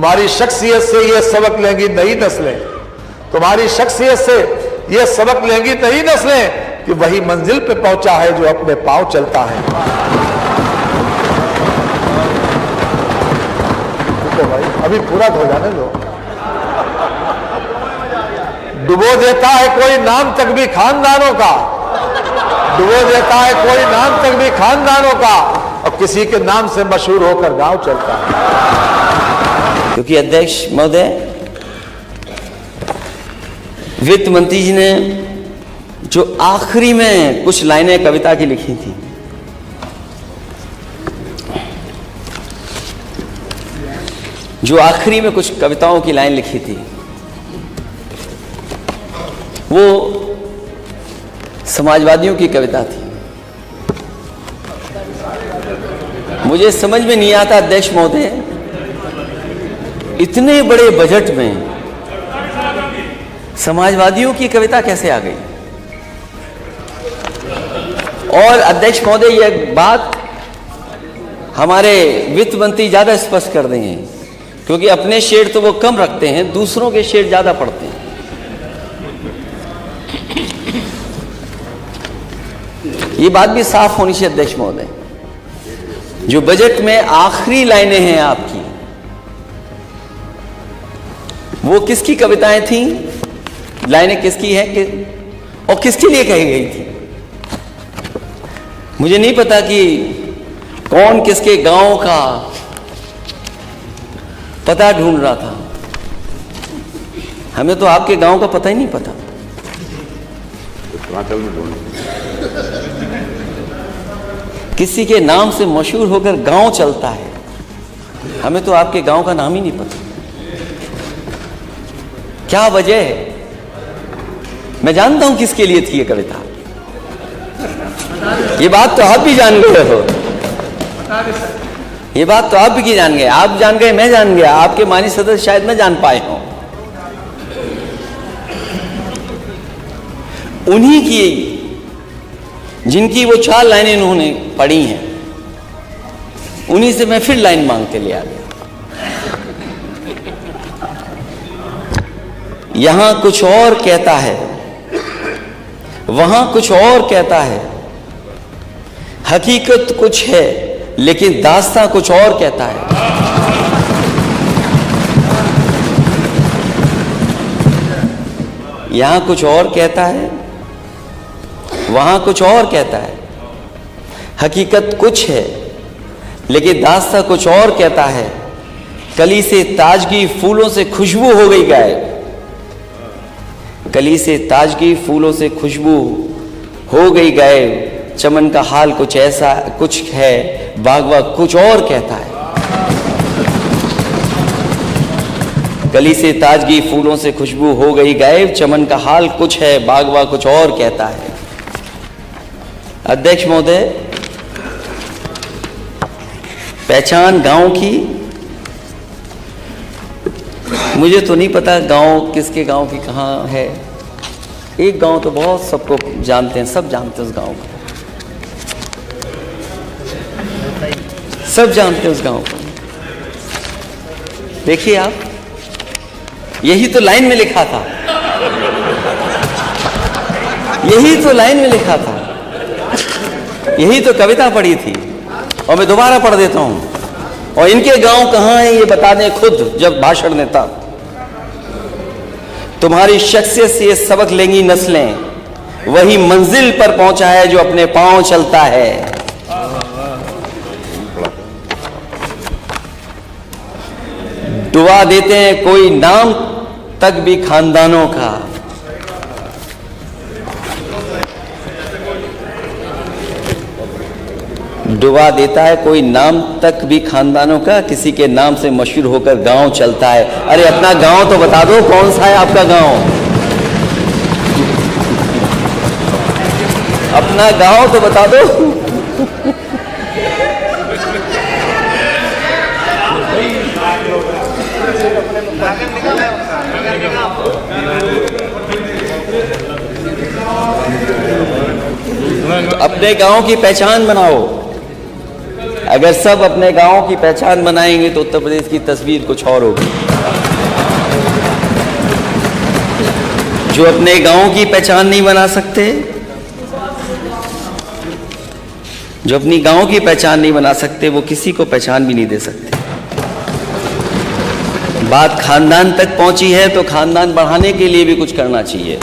तुम्हारी शख्सियत से ये सबक लेंगी नई नस्लें, तुम्हारी शख्सियत से ये सबक लेंगी नई नस्लें कि वही मंजिल पे पहुंचा है जो अपने पांव चलता है। तो भाई अभी पूरा हो जाने दो। डुबो देता है कोई नाम तक भी खानदानों का, डुबो देता है कोई नाम तक भी खानदानों का, और किसी के नाम से मशहूर होकर गांव चलता है। क्योंकि अध्यक्ष महोदय, वित्त मंत्री जी ने जो आखिरी में कुछ लाइनें कविता की लिखी थी, जो आखिरी में कुछ कविताओं की लाइन लिखी थी, वो समाजवादियों की कविता थी। मुझे समझ में नहीं आता अध्यक्ष महोदय, इतने बड़े बजट में समाजवादियों की कविता कैसे आ गई। और अध्यक्ष महोदय, यह बात हमारे वित्त मंत्री ज्यादा स्पष्ट कर देंगे, क्योंकि अपने शेर तो वो कम रखते हैं, दूसरों के शेर ज्यादा पढ़ते हैं। ये बात भी साफ होनी चाहिए अध्यक्ष महोदय। जो बजट में आखिरी लाइनें हैं आपकी, वो किसकी कविताएं थी, लाइनें किसकी हैं और किसके लिए कही गई थी। मुझे नहीं पता कि कौन किसके गांव का पता ढूंढ रहा था। हमें तो आपके गांव का पता ही नहीं पता। किसी के नाम से मशहूर होकर गांव चलता है, हमें तो आपके गांव का नाम ही नहीं पता। क्या वजह है? मैं जानता हूं किसके लिए थी ये कविता। ये बात तो आप भी जान गए हो, ये बात तो आप भी जान गए। आप जान गए, मैं जान गया, आपके माननीय सदस्य शायद न जान पाए हों। उन्हीं की, जिनकी वो 4 लाइनें उन्होंने पढ़ी हैं, उन्हीं से मैं फिर लाइन मांग के ले आ गया। यहां कुछ और कहता है, वहां कुछ और कहता है, हकीकत कुछ है लेकिन दास्तां कुछ और कहता है। यहां कुछ और कहता है, वहां कुछ और कहता है, हकीकत कुछ है लेकिन दास्तां कुछ और कहता है। कली से ताजगी फूलों से खुशबू हो गई गायब, कली से ताजगी फूलों से खुशबू हो गई गायब। चमन का हाल कुछ ऐसा कुछ है, बागवा कुछ और कहता है। कली से ताजगी फूलों से खुशबू हो गई गायब, चमन का हाल कुछ है, बागवा कुछ और कहता है। अध्यक्ष महोदय, पहचान गांव की, मुझे तो नहीं पता गांव किसके गांव की कहाँ है। एक गांव तो बहुत सबको जानते हैं, सब जानते हैं उस गांव को, सब जानते हैं उस गांव को। देखिए आप, यही तो लाइन में लिखा था, यही तो लाइन में लिखा था, यही तो कविता पढ़ी थी। और मैं दोबारा पढ़ देता हूं। और इनके गांव कहां है ये बता दें खुद जब भाषण देता। तुम्हारी शख्सियत से ये सबक लेंगी नस्लें, वही मंजिल पर पहुंचा है जो अपने पांव चलता है। डुबा देते हैं कोई नाम तक भी खानदानों का, डुबा देता है कोई नाम तक भी खानदानों का, किसी के नाम से मशहूर होकर गांव चलता है। अरे अपना गांव तो बता दो, कौन सा है आपका गांव? अपना गांव तो बता दो। तो अपने गांव की पहचान बनाओ। अगर सब अपने गांव की पहचान बनाएंगे तो उत्तर प्रदेश की तस्वीर कुछ और होगी। जो अपने गांव की पहचान नहीं बना सकते, जो अपनी गांव की पहचान नहीं बना सकते, वो किसी को पहचान भी नहीं दे सकते। बात खानदान तक पहुंची है तो खानदान बढ़ाने के लिए भी कुछ करना चाहिए।